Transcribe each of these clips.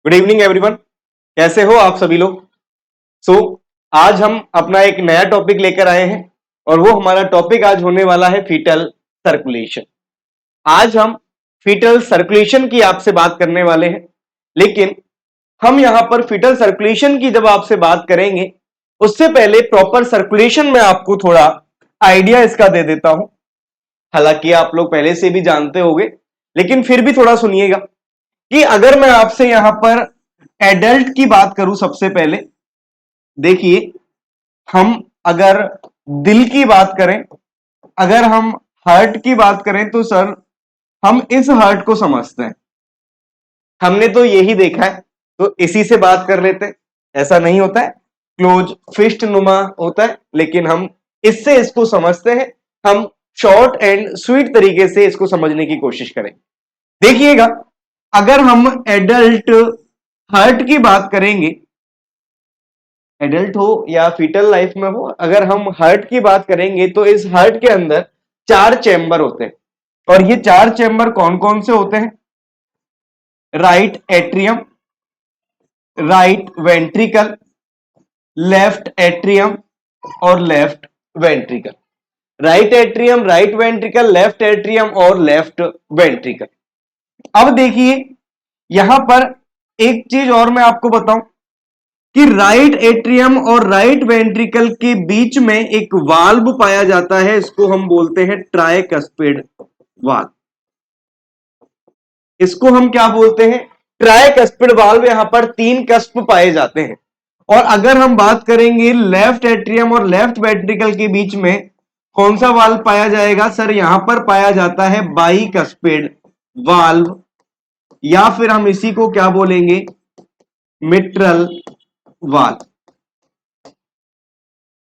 Good evening everyone. कैसे हो आप सभी लोग? आज हम अपना एक नया टॉपिक लेकर आए हैं और वो हमारा टॉपिक आज होने वाला है फीटल सर्कुलेशन। आज हम फीटल सर्कुलेशन की आपसे बात करने वाले हैं, लेकिन हम यहां पर फीटल सर्कुलेशन की जब आपसे बात करेंगे उससे पहले प्रॉपर सर्कुलेशन में आपको थोड़ा आइडिया इसका दे देता हूं। हालांकि आप लोग पहले से भी जानते होंगे, लेकिन फिर भी थोड़ा सुनिएगा कि अगर मैं आपसे यहां पर एडल्ट की बात करूं, सबसे पहले देखिए, हम अगर दिल की बात करें, अगर हम हार्ट की बात करें तो सर हम इस हार्ट को समझते हैं। हमने तो यही देखा है, तो इसी से बात कर लेते हैं। ऐसा नहीं होता है, क्लोज फिस्ट नुमा होता है, लेकिन हम इससे इसको समझते हैं। हम शॉर्ट एंड स्वीट तरीके से इसको समझने की कोशिश करें। देखिएगा, अगर हम एडल्ट हार्ट की बात करेंगे, एडल्ट हो या फीटल लाइफ में हो, अगर हम हार्ट की बात करेंगे तो इस हार्ट के अंदर 4 चैम्बर होते हैं। और ये 4 चैम्बर कौन कौन से होते हैं? Right atrium, right ventricle, left atrium और left ventricle. Right atrium, right ventricle, left atrium और लेफ्ट वेंट्रिकल। अब देखिए, यहां पर एक चीज और मैं आपको बताऊं कि राइट एट्रियम और राइट वेंट्रिकल के बीच में एक वाल्व पाया जाता है। इसको हम बोलते हैं ट्राइकस्पिड वाल्व। इसको हम क्या बोलते हैं? Tricuspid valve. यहां पर 3 कस्प पाए जाते हैं। और अगर हम बात करेंगे लेफ्ट एट्रियम और लेफ्ट वेंट्रिकल के बीच में कौन सा वाल्व पाया जाएगा? सर यहां पर पाया जाता है बाइकस्पिड वाल्व, या फिर हम इसी को क्या बोलेंगे? Mitral valve.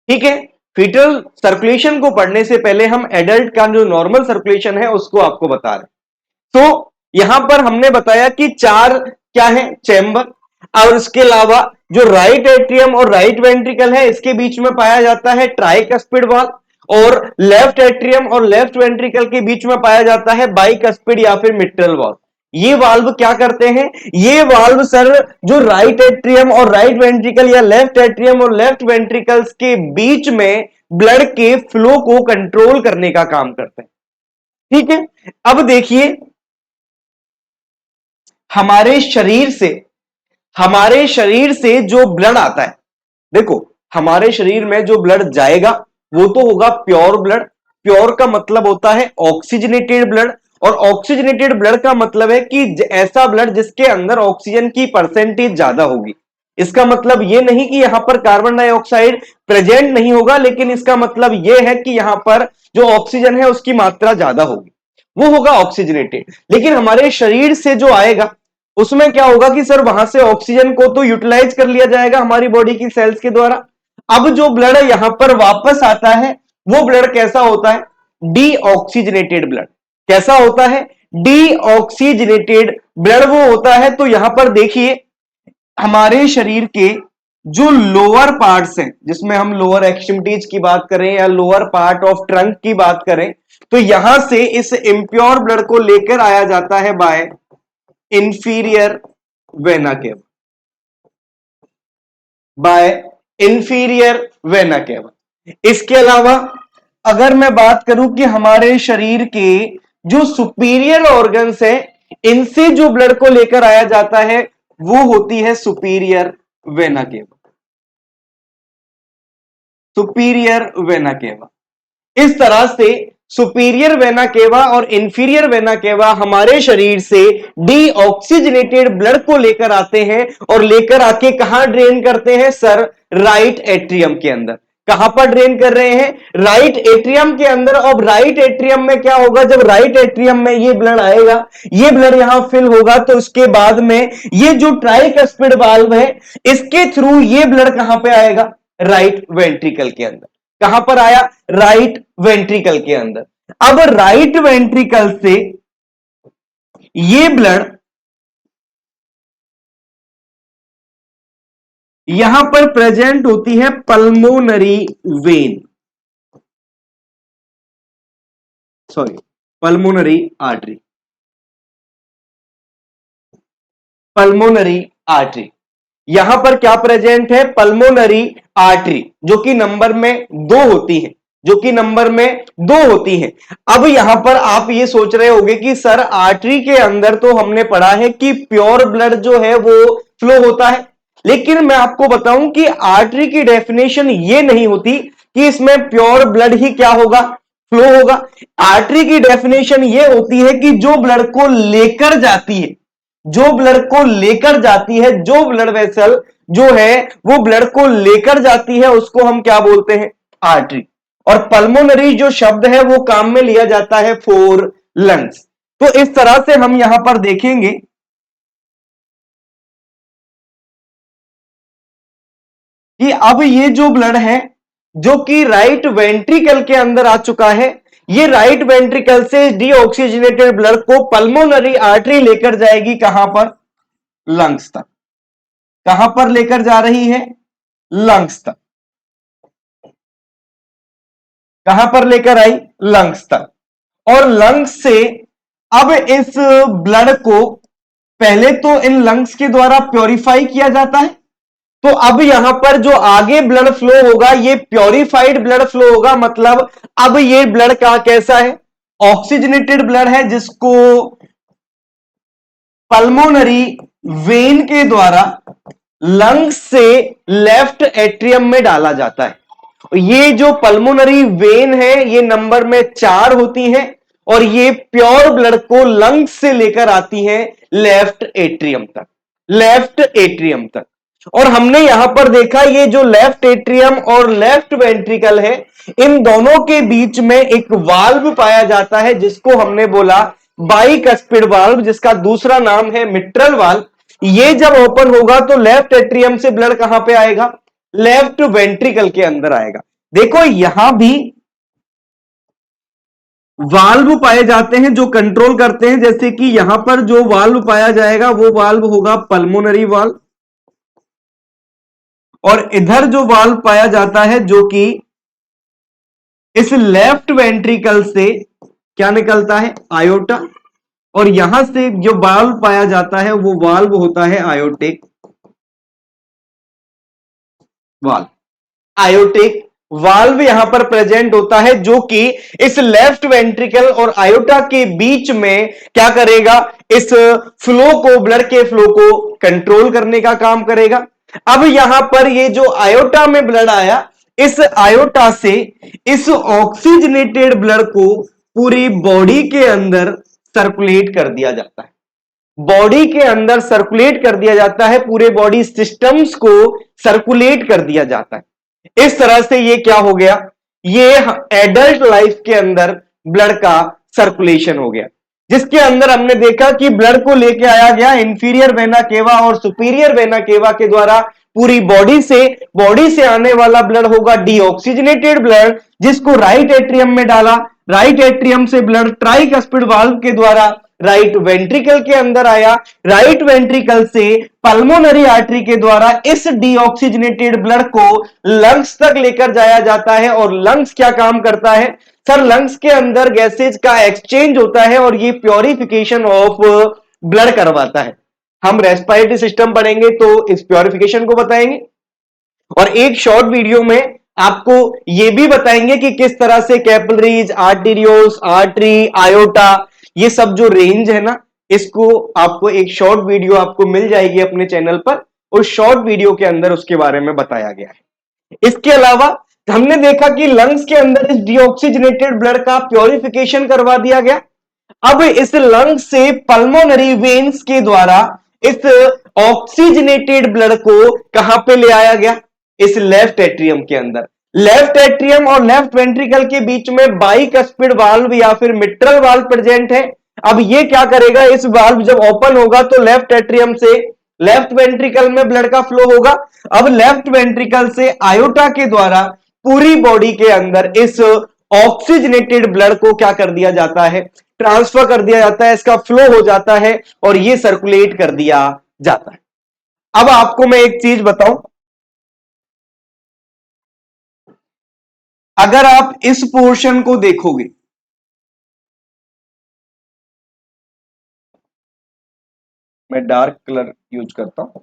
ठीक है। फीटल सर्कुलेशन को पढ़ने से पहले हम एडल्ट का जो नॉर्मल सर्कुलेशन है उसको आपको बता रहे। तो यहां पर हमने बताया कि 4 क्या है? चैम्बर। और इसके अलावा जो राइट एट्रियम और राइट वेंट्रिकल है, इसके बीच में पाया जाता है ट्राइकस्पिड वाल्व। और लेफ्ट एट्रियम और लेफ्ट वेंट्रिकल के बीच में पाया जाता है बाइकस्पिड या फिर मिट्रल वाल्व। ये वाल्व क्या करते हैं? ये वाल्व सर जो राइट एट्रियम और राइट वेंट्रिकल या लेफ्ट एट्रियम और लेफ्ट वेंट्रिकल्स के बीच में ब्लड के फ्लो को कंट्रोल करने का काम करते हैं। ठीक है। अब देखिए, हमारे शरीर से जो ब्लड आता है, देखो हमारे शरीर में जो ब्लड जाएगा वो तो होगा प्योर ब्लड। प्योर का मतलब होता है ऑक्सीजनेटेड ब्लड। और ऑक्सीजनेटेड ब्लड का मतलब है कि ऐसा ब्लड जिसके अंदर ऑक्सीजन की परसेंटेज ज्यादा होगी। इसका मतलब यह नहीं कि यहां पर कार्बन डाइऑक्साइड प्रेजेंट नहीं होगा, लेकिन इसका मतलब यह है कि यहां पर जो ऑक्सीजन है उसकी मात्रा ज्यादा होगी, वो होगा ऑक्सीजनेटेड। लेकिन हमारे शरीर से जो आएगा उसमें क्या होगा कि सर वहां से ऑक्सीजन को तो यूटिलाइज कर लिया जाएगा हमारी बॉडी की सेल्स के द्वारा। अब जो ब्लड यहां पर वापस आता है वो ब्लड कैसा होता है? Deoxygenated blood. कैसा होता है? डीऑक्सीजनेटेड ब्लड वो होता है। तो यहां पर देखिए, हमारे शरीर के जो लोअर पार्ट्स हैं, जिसमें हम लोअर एक्सट्रीमिटीज की बात करें या लोअर पार्ट ऑफ ट्रंक की बात करें, तो यहां से इस इंप्योर ब्लड को लेकर आया जाता है by inferior vena cava. By inferior vena cava. इसके अलावा अगर मैं बात करूं कि हमारे शरीर के जो सुपीरियर ऑर्गन्स है, इनसे जो ब्लड को लेकर आया जाता है वो होती है superior vena cava. Superior vena cava. इस तरह से सुपीरियर वेना केवा और इंफीरियर वेना केवा हमारे शरीर से डीऑक्सीजनेटेड ब्लड को लेकर आते हैं और लेकर आके कहां ड्रेन करते हैं? सर राइट एट्रियम के अंदर। कहां पर ड्रेन कर रहे हैं? राइट एट्रियम के अंदर। अब राइट एट्रियम में क्या होगा? जब राइट एट्रियम में ये ब्लड आएगा, ये ब्लड यहां फिल होगा, तो उसके बाद में ये जो ट्राइकस्पिड वाल्व है इसके थ्रू ये ब्लड कहां पे आएगा? राइट वेंट्रिकल के अंदर। कहां पर आया? राइट वेंट्रिकल के अंदर। अब राइट वेंट्रिकल से ये ब्लड यहां पर प्रेजेंट होती है pulmonary vein, sorry pulmonary artery. Pulmonary artery. यहां पर क्या प्रेजेंट है? पल्मोनरी आर्टरी, जो कि नंबर में 2 होती है, जो कि नंबर में 2 होती है। अब यहां पर आप ये सोच रहे होंगे कि सर आर्टरी के अंदर तो हमने पढ़ा है कि प्योर ब्लड जो है वो फ्लो होता है, लेकिन मैं आपको बताऊं कि आर्टरी की डेफिनेशन ये नहीं होती कि इसमें प्योर ब्लड ही क्या होगा? फ्लो होगा। आर्टरी की डेफिनेशन ये होती है कि जो ब्लड को लेकर जाती है, जो ब्लड को लेकर जाती है, जो ब्लड वेसल जो है वो ब्लड को लेकर जाती है, उसको हम क्या बोलते हैं? आर्टरी। और पल्मोनरी जो शब्द है वो काम में लिया जाता है फॉर लंग्स। तो इस तरह से हम यहां पर देखेंगे कि अब ये जो ब्लड है जो कि राइट वेंट्रिकल के अंदर आ चुका है, ये राइट वेंट्रिकल से डीऑक्सीजनेटेड ब्लड को पल्मोनरी आर्टरी लेकर जाएगी कहां पर? लंग्स तक। कहां पर लेकर जा रही है? लंग्स तक। कहां पर लेकर आई? लंग्स तक। और लंग्स से अब इस ब्लड को पहले तो इन लंग्स के द्वारा प्योरीफाई किया जाता है, तो अब यहां पर जो आगे ब्लड फ्लो होगा ये प्योरीफाइड ब्लड फ्लो होगा। मतलब अब ये ब्लड का कैसा है? ऑक्सीजनेटेड ब्लड है, जिसको पल्मोनरी वेन के द्वारा लंग्स से लेफ्ट एट्रियम में डाला जाता है। ये जो पल्मोनरी वेन है ये नंबर में 4 होती है और ये प्योर ब्लड को लंग्स से लेकर आती है लेफ्ट एट्रियम तक, लेफ्ट एट्रियम तक। और हमने यहां पर देखा ये जो लेफ्ट एट्रियम और लेफ्ट वेंट्रिकल है, इन दोनों के बीच में एक वाल्व पाया जाता है जिसको हमने बोला बाइकस्पिड वाल्व, जिसका दूसरा नाम है मिट्रल वाल्व। ये जब ओपन होगा तो लेफ्ट एट्रियम से ब्लड कहां पे आएगा? लेफ्ट वेंट्रिकल के अंदर आएगा। देखो यहां भी वाल्व पाए जाते हैं जो कंट्रोल करते हैं, जैसे कि यहां पर जो वाल्व पाया जाएगा वो वाल्व होगा पल्मोनरी वाल्व, और इधर जो वाल्व पाया जाता है जो कि इस लेफ्ट वेंट्रिकल से क्या निकलता है? आयोटा। और यहां से जो वाल्व पाया जाता है वो वाल्व होता है आयोटिक वाल्व। आयोटिक वाल्व यहां पर प्रेजेंट होता है जो कि इस लेफ्ट वेंट्रिकल और आयोटा के बीच में क्या करेगा? इस फ्लो को, ब्लड के फ्लो को कंट्रोल करने का काम करेगा। अब यहां पर ये जो आयोटा में ब्लड आया, इस आयोटा से इस ऑक्सीजनेटेड ब्लड को पूरी बॉडी के अंदर सर्कुलेट कर दिया जाता है। बॉडी के अंदर सर्कुलेट कर दिया जाता है, पूरे बॉडी सिस्टम्स को सर्कुलेट कर दिया जाता है। इस तरह से ये क्या हो गया? ये एडल्ट लाइफ के अंदर ब्लड का सर्कुलेशन हो गया, जिसके अंदर हमने देखा कि ब्लड को लेके आया गया इंफीरियर वेना केवा और सुपीरियर वेना केवा के द्वारा पूरी बॉडी से आने वाला ब्लड होगा डीऑक्सीजनेटेड ब्लड, जिसको राइट एट्रियम में डाला। राइट एट्रियम से ब्लड ट्राइकस्पिड वाल्व के द्वारा राइट वेंट्रिकल के अंदर आया। राइट वेंट्रिकल से पल्मोनरी आर्टरी के द्वारा इस डीऑक्सीजनेटेड ब्लड को लंग्स तक लेकर जाया जाता है। और लंग्स क्या काम करता है? सर लंग्स के अंदर गैसेज का एक्सचेंज होता है और ये प्योरिफिकेशन ऑफ ब्लड करवाता है। हम रेस्पिरेटरी सिस्टम पढ़ेंगे तो इस प्योरिफिकेशन को बताएंगे, और एक शॉर्ट वीडियो में आपको यह भी बताएंगे कि किस तरह से कैपिलरीज, आर्टेरियोस, आर्टरी, आयोटा, ये सब जो रेंज है ना, इसको आपको एक शॉर्ट वीडियो आपको मिल जाएगी अपने चैनल पर। उस शॉर्ट वीडियो के अंदर उसके बारे में बताया गया है। इसके अलावा हमने देखा कि लंग्स के अंदर इस डीऑक्सीजनेटेड ब्लड का प्योरिफिकेशन करवा दिया गया। अब इस लंग से पल्मोनरी वेन्स के द्वारा इस ऑक्सीजनेटेड ब्लड को कहां पे ले आया गया? इस लेफ्ट एट्रियम के अंदर। लेफ्ट एट्रियम और लेफ्ट वेंट्रिकल के बीच में बाइकस्पिड वाल्व या फिर मिट्रल वाल्व प्रेजेंट है। अब ये क्या करेगा? इस वाल्व जब ओपन होगा तो लेफ्ट एट्रियम से लेफ्ट वेंट्रिकल में ब्लड का फ्लो होगा। अब लेफ्ट वेंट्रिकल से आयोटा के द्वारा पूरी बॉडी के अंदर इस ऑक्सीजनेटेड ब्लड को क्या कर दिया जाता है? ट्रांसफर कर दिया जाता है, इसका फ्लो हो जाता है और ये सर्कुलेट कर दिया जाता है। अब आपको मैं एक चीज बताऊं, अगर आप इस पोर्शन को देखोगे, मैं डार्क कलर यूज करता हूं,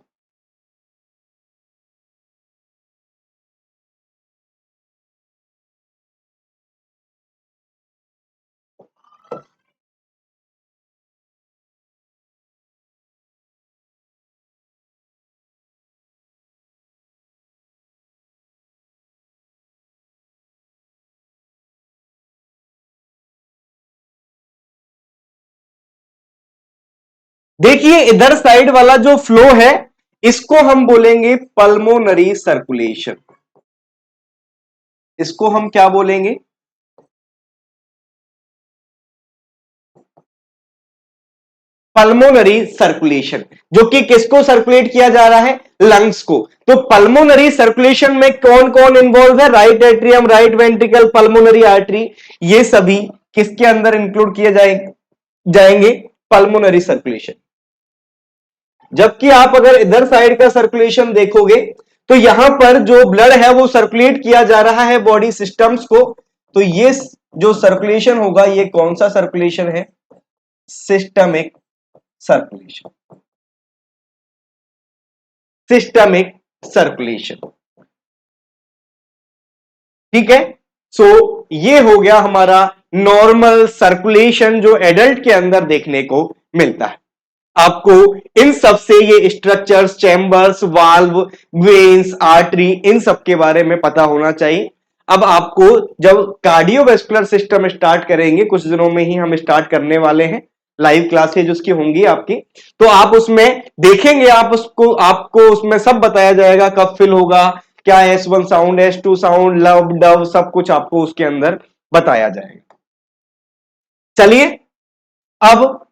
देखिए इधर साइड वाला जो फ्लो है इसको हम बोलेंगे पल्मोनरी सर्कुलेशन। इसको हम क्या बोलेंगे? पल्मोनरी सर्कुलेशन, जो कि किसको सर्कुलेट किया जा रहा है? लंग्स को। तो पल्मोनरी सर्कुलेशन में कौन कौन इन्वॉल्व है? Right atrium, right ventricle, pulmonary artery, ये सभी किसके अंदर इंक्लूड किए जाएंगे? Pulmonary circulation. जबकि आप अगर इधर साइड का सर्कुलेशन देखोगे तो यहां पर जो ब्लड है वो सर्कुलेट किया जा रहा है बॉडी सिस्टम्स को। तो ये जो सर्कुलेशन होगा ये कौन सा सर्कुलेशन है? Systemic circulation. सिस्टमिक सर्कुलेशन, ठीक है। सो ये हो गया हमारा नॉर्मल सर्कुलेशन जो एडल्ट के अंदर देखने को मिलता है। आपको इन सब से ये structures, chambers, valve, veins, artery, इन सब के बारे में पता होना चाहिए। अब आपको जब कार्डियोवैस्कुलर सिस्टम स्टार्ट करेंगे, कुछ दिनों में ही हम स्टार्ट करने वाले हैं, लाइव क्लासेज उसकी होंगी आपकी, तो आप उसमें देखेंगे, आपको उसमें सब बताया जाएगा, कब फिल होगा, क्या S1 sound, S2 sound, love Dove, सब कुछ आपको उसके अंदर बताया जाएगा। चलिए अब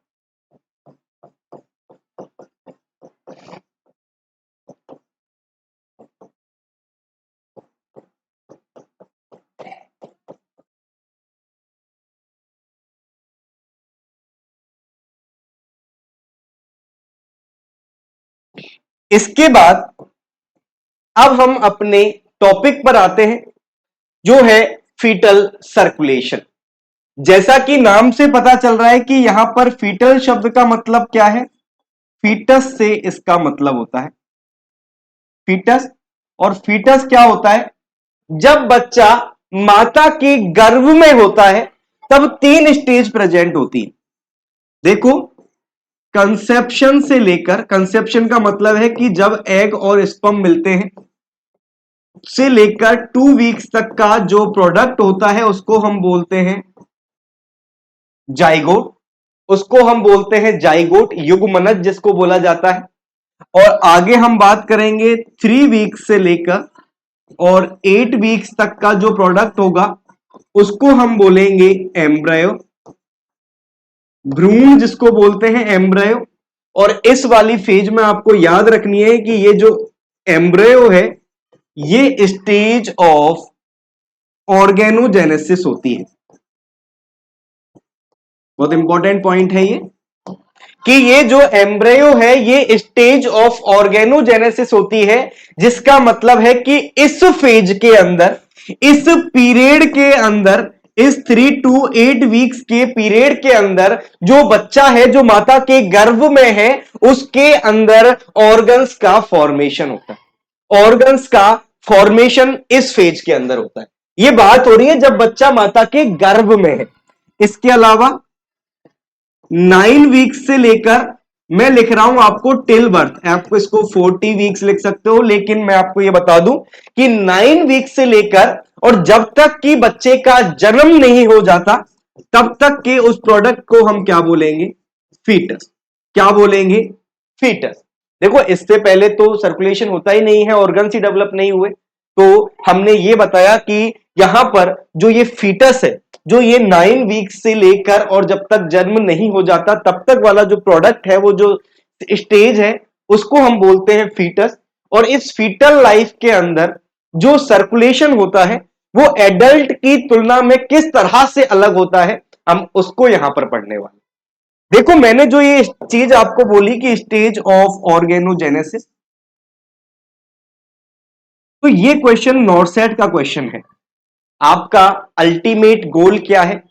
इसके बाद अब हम अपने टॉपिक पर आते हैं जो है फीटल सर्कुलेशन। जैसा कि नाम से पता चल रहा है कि यहां पर फीटल शब्द का मतलब क्या है? फीटस से इसका मतलब होता है फीटस। और फीटस क्या होता है? जब बच्चा माता के गर्भ में होता है तब 3 स्टेज प्रेजेंट होती है। देखो, कंसेप्शन से लेकर, कंसेप्शन का मतलब है कि जब एग और स्पर्म मिलते हैं, से लेकर 2 वीक्स तक का जो प्रोडक्ट होता है उसको हम बोलते हैं जाइगोट। उसको हम बोलते हैं जाइगोट, युग्मनज जिसको बोला जाता है। और आगे हम बात करेंगे 3 वीक्स से लेकर और 8 वीक्स तक का जो प्रोडक्ट होगा उसको हम बोलेंगे एम्ब्रायो, भ्रूण जिसको बोलते हैं एम्ब्रायो। और इस वाली फेज में आपको याद रखनी है कि ये जो एम्ब्रायो है ये स्टेज ऑफ ऑर्गेनोजेनेसिस होती है। बहुत इंपॉर्टेंट पॉइंट है ये, कि ये जो एम्ब्रेयो है ये स्टेज ऑफ ऑर्गेनोजेनेसिस होती है, जिसका मतलब है कि इस फेज के अंदर, इस पीरियड के अंदर, इस 3 to 8 वीक्स के पीरियड के अंदर जो बच्चा है जो माता के गर्भ में है उसके अंदर ऑर्गन्स का फॉर्मेशन होता है। ऑर्गन्स का फॉर्मेशन इस फेज के अंदर होता है। यह बात हो रही है जब बच्चा माता के गर्भ में है। इसके अलावा 9 वीक्स से लेकर, मैं लिख रहा हूं आपको टिल बर्थ, आपको इसको 40 वीक्स लिख सकते हो, लेकिन मैं आपको यह बता दूं कि 9 वीक्स से लेकर और जब तक कि बच्चे का जन्म नहीं हो जाता तब तक के उस प्रोडक्ट को हम क्या बोलेंगे? फीटस। क्या बोलेंगे? फीटस। देखो, इससे पहले तो सर्कुलेशन होता ही नहीं है, ऑर्गन्स ही डेवलप नहीं हुए। तो हमने ये बताया कि यहां पर जो ये फीटस है, जो ये 9 वीक्स से लेकर और जब तक जन्म नहीं हो जाता तब तक वाला जो प्रोडक्ट है, वो जो स्टेज है, उसको हम बोलते हैं फीटस। और इस फीटल लाइफ के अंदर जो सर्कुलेशन होता है वो एडल्ट की तुलना में किस तरह से अलग होता है, हम उसको यहां पर पढ़ने वाले। देखो, मैंने जो ये चीज आपको बोली कि स्टेज ऑफ ऑर्गेनोजेनेसिस, तो ये क्वेश्चन नॉर्सेट का क्वेश्चन है। आपका अल्टीमेट गोल क्या है?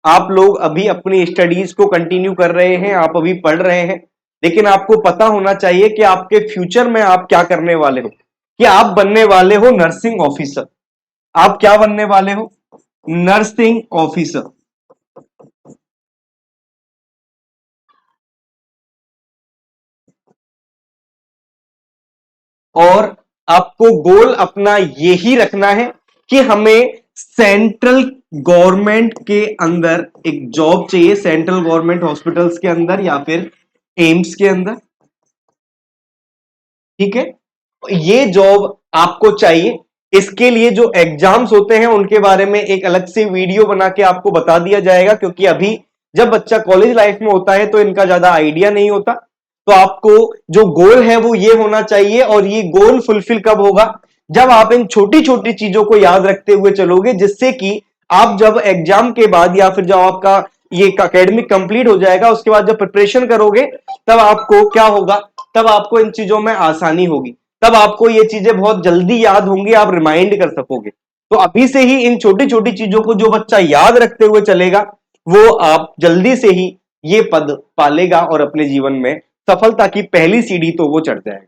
आप लोग अभी अपनी स्टडीज को कंटिन्यू कर रहे हैं, आप अभी पढ़ रहे हैं, लेकिन आपको पता होना चाहिए कि आपके फ्यूचर में आप क्या करने वाले हो, कि आप बनने वाले हो नर्सिंग ऑफिसर। आप क्या बनने वाले हो? Nursing officer. और आपको गोल अपना यही रखना है कि हमें सेंट्रल गवर्नमेंट के अंदर एक जॉब चाहिए, सेंट्रल गवर्नमेंट हॉस्पिटल्स के अंदर या फिर एम्स के अंदर, ठीक है। ये जॉब आपको चाहिए, इसके लिए जो एग्जाम्स होते हैं उनके बारे में एक अलग से वीडियो बना के आपको बता दिया जाएगा, क्योंकि अभी जब बच्चा कॉलेज लाइफ में होता है तो इनका ज्यादा आइडिया नहीं होता। तो आपको जो गोल है वो ये होना चाहिए, और ये गोल फुलफिल कब होगा, जब आप इन छोटी छोटी चीजों को याद रखते हुए चलोगे, जिससे कि आप जब एग्जाम के बाद या फिर जब आपका ये एकेडमिक कंप्लीट हो जाएगा उसके बाद जब प्रिपरेशन करोगे तब आपको क्या होगा, तब आपको इन चीजों में आसानी होगी, तब आपको ये चीजें बहुत जल्दी याद होंगी, आप रिमाइंड कर सकोगे। तो अभी से ही इन छोटी छोटी चीजों को जो बच्चा याद रखते हुए चलेगा वो आप जल्दी से ही ये पद पालेगा और अपने जीवन में सफलता की पहली सीढ़ी तो वो चढ़ जाएगा।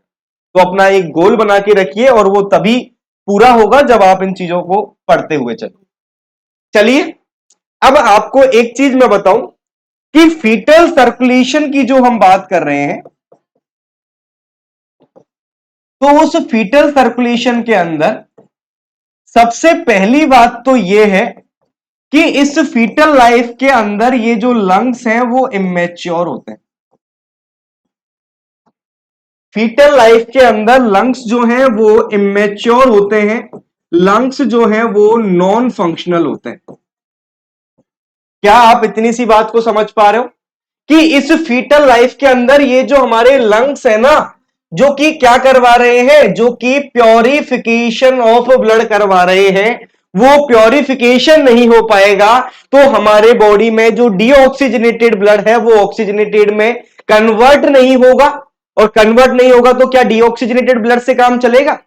तो अपना एक गोल बना के रखिए और वो तभी पूरा होगा जब आप इन चीजों को पढ़ते हुए चलो। चलिए अब आपको एक चीज मैं बताऊं कि फीटल सर्कुलेशन की जो हम बात कर रहे हैं, तो उस फीटल सर्कुलेशन के अंदर सबसे पहली बात तो यह है कि इस फीटल लाइफ के अंदर ये जो लंग्स हैं वो इमेच्योर होते हैं। फीटल लाइफ के अंदर लंग्स जो हैं वो इमेच्योर होते हैं, लंग्स जो हैं वो नॉन फंक्शनल होते हैं। क्या आप इतनी सी बात को समझ पा रहे हो कि इस फीटल लाइफ के अंदर ये जो हमारे लंग्स है ना, जो कि क्या करवा रहे हैं, जो कि प्योरिफिकेशन ऑफ ब्लड करवा रहे हैं, वो प्योरिफिकेशन नहीं हो पाएगा तो हमारे बॉडी में जो डीऑक्सीजनेटेड ब्लड है वो ऑक्सीजनेटेड में कन्वर्ट नहीं होगा, और कन्वर्ट नहीं होगा तो क्या डीऑक्सीजनेटेड ब्लड से काम चलेगा।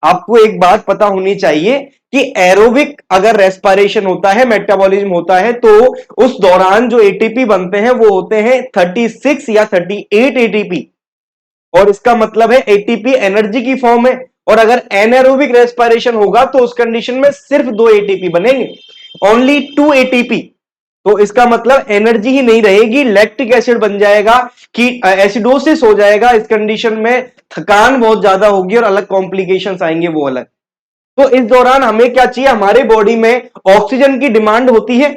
आपको एक बात पता होनी चाहिए कि एरोबिक अगर रेस्पिरेशन होता है, मेटाबॉलिज्म होता है, तो उस दौरान जो एटीपी बनते हैं वो होते हैं 36 या 38 एटीपी, और इसका मतलब है एटीपी एनर्जी की फॉर्म है, और अगर एनएरोबिक रेस्पिरेशन होगा तो उस कंडीशन में सिर्फ 2 एटीपी बनेंगे, ओनली 2 एटीपी। तो इसका मतलब एनर्जी ही नहीं रहेगी, लैक्टिक एसिड बन जाएगा कि एसिडोसिस हो जाएगा, इस कंडीशन में थकान बहुत ज्यादा होगी और अलग कॉम्प्लिकेशंस आएंगे वो अलग। तो इस दौरान हमें क्या चाहिए, हमारे बॉडी में ऑक्सीजन की डिमांड होती है,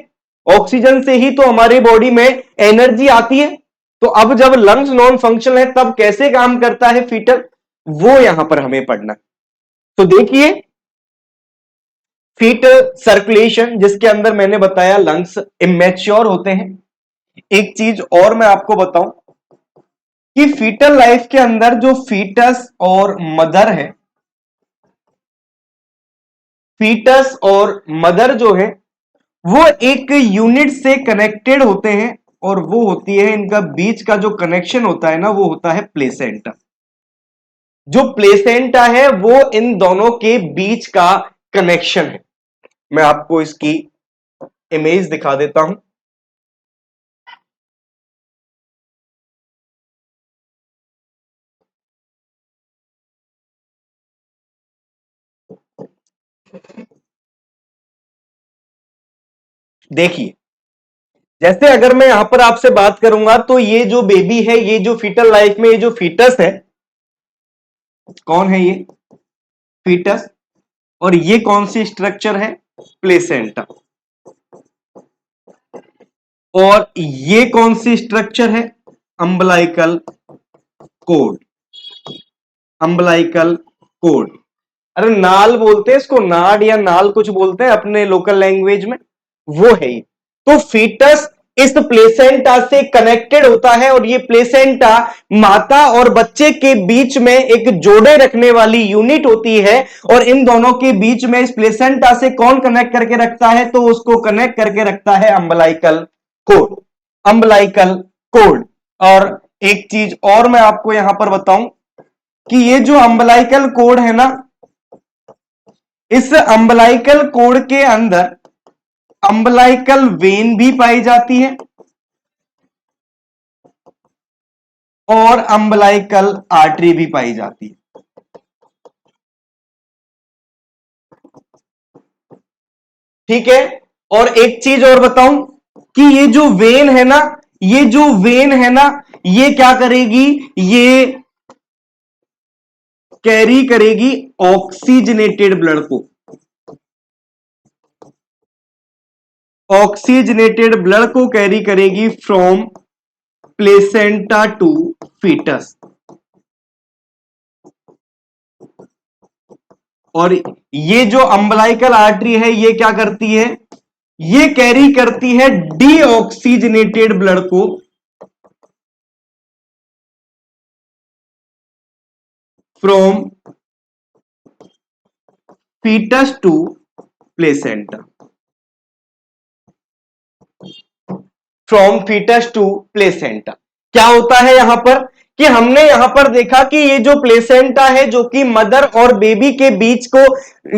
ऑक्सीजन से ही तो हमारी बॉडी में एनर्जी आती है। तो अब जब लंग्स नॉन फंक्शनल है तब कैसे काम करता है फीटल, वो यहां पर हमें पढ़ना। तो देखिए फीटल सर्कुलेशन जिसके अंदर मैंने बताया लंग्स इमेच्योर होते हैं। एक चीज और मैं आपको बताऊं कि फीटल लाइफ के अंदर जो फीटस और मदर है, फीटस और मदर जो है वो एक यूनिट से कनेक्टेड होते हैं, और वो होती है इनका बीच का जो कनेक्शन होता है ना वो होता है प्लेसेंटा। जो प्लेसेंटा है वो इन दोनों के बीच का कनेक्शन है। मैं आपको इसकी इमेज दिखा देता हूं। देखिए जैसे अगर मैं यहां पर आपसे बात करूंगा तो ये जो बेबी है, ये जो फीटल लाइफ में ये जो फीटस है, कौन है ये फीटस, और ये कौन सी स्ट्रक्चर है प्लेसेंटा, और ये कौन सी स्ट्रक्चर है अम्बलाइकल कोड, अम्बलाइकल कोड। अरे नाल बोलते हैं इसको, नाड या नाल कुछ बोलते हैं अपने लोकल लैंग्वेज में, वो है ये। तो फीटस इस प्लेसेंटा से कनेक्टेड होता है, और ये प्लेसेंटा माता और बच्चे के बीच में एक जोड़े रखने वाली यूनिट होती है, और इन दोनों के बीच में इस प्लेसेंटा से कौन कनेक्ट करके रखता है, तो उसको कनेक्ट करके रखता है अम्बलाइकल कोड, अम्बलाइकल कोड। और एक चीज और मैं आपको यहां पर बताऊं कि ये जो अम्बलाइकल कोड है ना, इस अम्बलाइकल कोड के अंदर अम्बलाइकल वेन भी पाई जाती है और अम्बलाइकल आर्टरी भी पाई जाती है। ठीक है, और एक चीज और बताऊं कि ये जो वेन है ना, ये जो वेन है ना, ये क्या करेगी, ये कैरी करेगी ऑक्सीजनेटेड ब्लड को, ऑक्सीजनेटेड ब्लड को कैरी करेगी फ्रॉम प्लेसेंटा टू फीटस। और ये जो अम्बलाइकल आर्टरी है ये क्या करती है, ये कैरी करती है डीऑक्सीजनेटेड ब्लड को from fetus to placenta, from fetus to placenta. क्या होता है यहां पर कि हमने यहां पर देखा कि ये जो प्लेसेंटा है जो कि मदर और बेबी के बीच को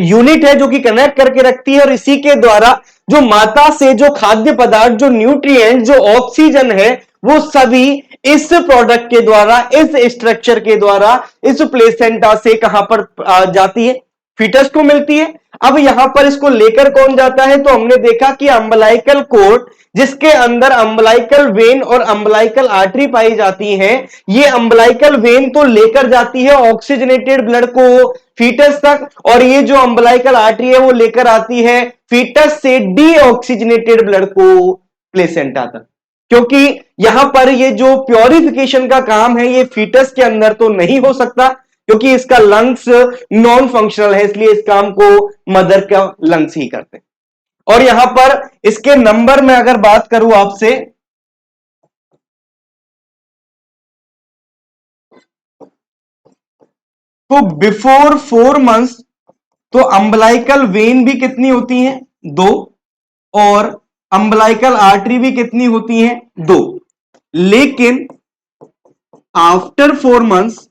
यूनिट है जो कि कनेक्ट करके रखती है, और इसी के द्वारा जो माता से जो खाद्य पदार्थ, जो न्यूट्रिएंट, जो ऑक्सीजन है, वो सभी इस प्रोडक्ट के द्वारा, इस स्ट्रक्चर के द्वारा, इस प्लेसेंटा से कहां पर जाती है, फीटस को मिलती है। अब यहां पर इसको लेकर कौन जाता है, तो हमने देखा कि अम्बलाइकल कोर्ड, जिसके अंदर अम्बलाइकल वेन और अम्बलाइकल आर्टरी पाई जाती हैं, ये अम्बलाइकल वेन तो लेकर जाती है ऑक्सीजनेटेड ब्लड को फीटस तक, और ये जो अम्बलाइकल आर्टरी है वो लेकर आती है फीटस से डीऑक्सीजनेटेड ब्लड को प्लेसेंटा तक। क्योंकि यहां पर ये जो प्योरिफिकेशन का काम है ये फीटस के अंदर तो नहीं हो सकता, क्योंकि इसका लंग्स नॉन फंक्शनल है, इसलिए इस काम को मदर का लंग्स ही करते हैं। और यहां पर इसके नंबर में अगर बात करूं आपसे, तो बिफोर 4 मंथ्स तो अम्बलाइकल वेन भी कितनी होती हैं, 2, और अम्बलाइकल आर्टरी भी कितनी होती हैं, 2। लेकिन आफ्टर 4 मंथ्स,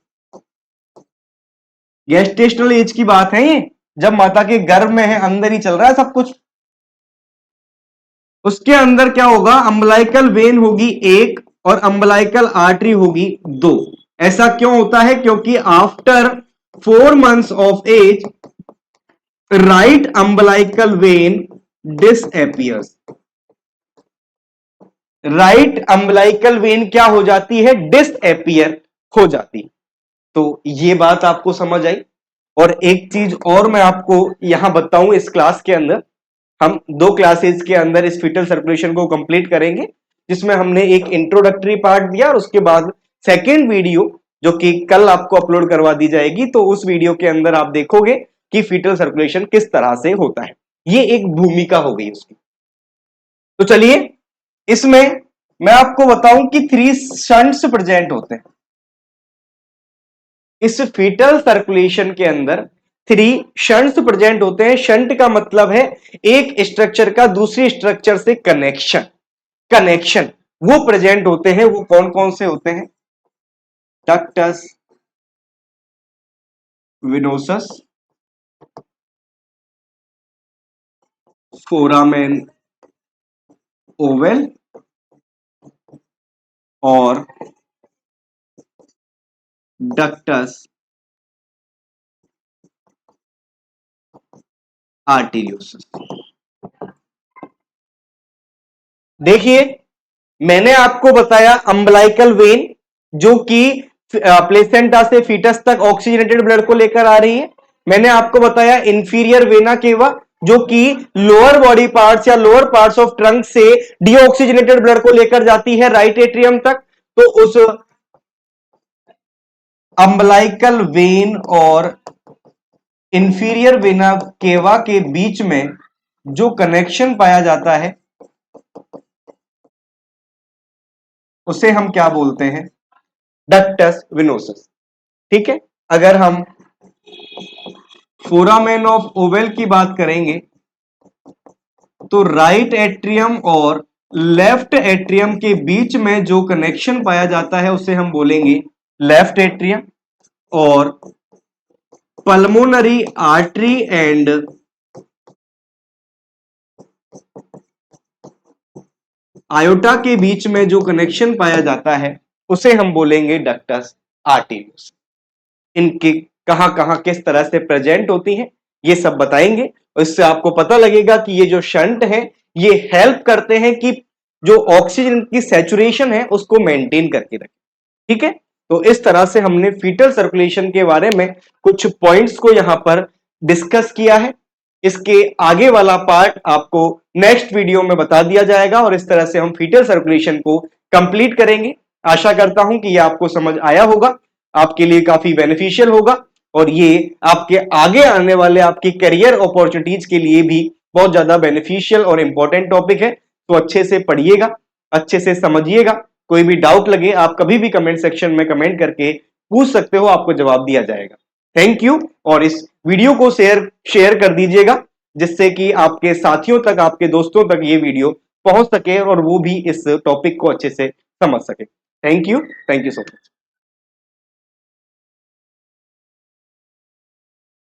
गेस्टेशनल एज की बात है ये, जब माता के गर्भ में है, अंदर ही चल रहा है सब कुछ, उसके अंदर क्या होगा, अम्बलाइकल वेन होगी 1 और अम्बलाइकल आर्टरी होगी 2। ऐसा क्यों होता है, क्योंकि after 4 months of age right umbilical vein disappears. Right umbilical vein क्या हो जाती है, डिसअपियर हो जाती है। तो ये बात आपको समझ आई। और एक चीज और मैं आपको यहां बताऊं, इस क्लास के अंदर हम 2 क्लासेस के अंदर इस फीटल सर्कुलेशन को कंप्लीट करेंगे, जिसमें हमने एक इंट्रोडक्टरी पार्ट दिया और उसके बाद सेकेंड वीडियो जो कि कल आपको अपलोड करवा दी जाएगी, तो उस वीडियो के अंदर आप देखोगे कि फीटल सर्कुलेशन किस तरह से होता है। ये एक भूमिका हो गई उसकी। तो चलिए, इसमें मैं आपको बताऊं कि 3 शंट्स प्रेजेंट होते हैं इस फीटल सर्कुलेशन के अंदर। 3 शंट्स प्रेजेंट होते हैं। शंट का मतलब है एक स्ट्रक्चर का दूसरी स्ट्रक्चर से कनेक्शन, कनेक्शन वो प्रेजेंट होते हैं। वो कौन कौन से होते हैं, डक्टस विनोसस, फोरामेन ओवल और डक्टस आर्टेरियोसस। देखिए, मैंने आपको बताया अम्बलाइकल वेन जो कि प्लेसेंटा से फीटस तक ऑक्सीजनेटेड ब्लड को लेकर आ रही है। मैंने आपको बताया इंफीरियर वेना केवा जो कि लोअर बॉडी पार्ट्स या लोअर पार्ट्स ऑफ ट्रंक से डीऑक्सीजनेटेड ब्लड को लेकर जाती है राइट एट्रियम तक। तो उस अम्बलाइकल वेन और इंफीरियर वेना केवा के बीच में जो कनेक्शन पाया जाता है उसे हम क्या बोलते हैं, डक्टस विनोसस। ठीक है। अगर हम फोरामेन ऑफ ओवेल की बात करेंगे तो राइट एट्रियम और लेफ्ट एट्रियम के बीच में जो कनेक्शन पाया जाता है उसे हम बोलेंगे लेफ्ट एट्रियम। और पल्मोनरी आर्टरी एंड आयोटा के बीच में जो कनेक्शन पाया जाता है उसे हम बोलेंगे डक्टस आर्टेरियोस। इनके कहां कहां किस तरह से प्रेजेंट होती हैं ये सब बताएंगे, और इससे आपको पता लगेगा कि ये जो शंट है ये हेल्प करते हैं कि जो ऑक्सीजन की सैचुरेशन है उसको मेंटेन करके रखें। ठीक है। तो इस तरह से हमने फीटल सर्कुलेशन के बारे में कुछ पॉइंट्स को यहां पर डिस्कस किया है। इसके आगे वाला पार्ट आपको नेक्स्ट वीडियो में बता दिया जाएगा और इस तरह से हम फीटल सर्कुलेशन को कंप्लीट करेंगे। आशा करता हूं कि ये आपको समझ आया होगा, आपके लिए काफी बेनिफिशियल होगा और ये आपके आगे आने वाले आपकी करियर अपॉर्चुनिटीज के लिए भी बहुत ज्यादा बेनिफिशियल और इंपॉर्टेंट टॉपिक है। तो अच्छे से पढ़िएगा, अच्छे से समझिएगा। कोई भी डाउट लगे आप कभी भी कमेंट सेक्शन में कमेंट करके पूछ सकते हो, आपको जवाब दिया जाएगा। Thank you. और इस वीडियो को शेयर कर दीजिएगा जिससे कि आपके साथियों तक, आपके दोस्तों तक ये वीडियो पहुंच सके और वो भी इस टॉपिक को अच्छे से समझ सके। Thank you so much.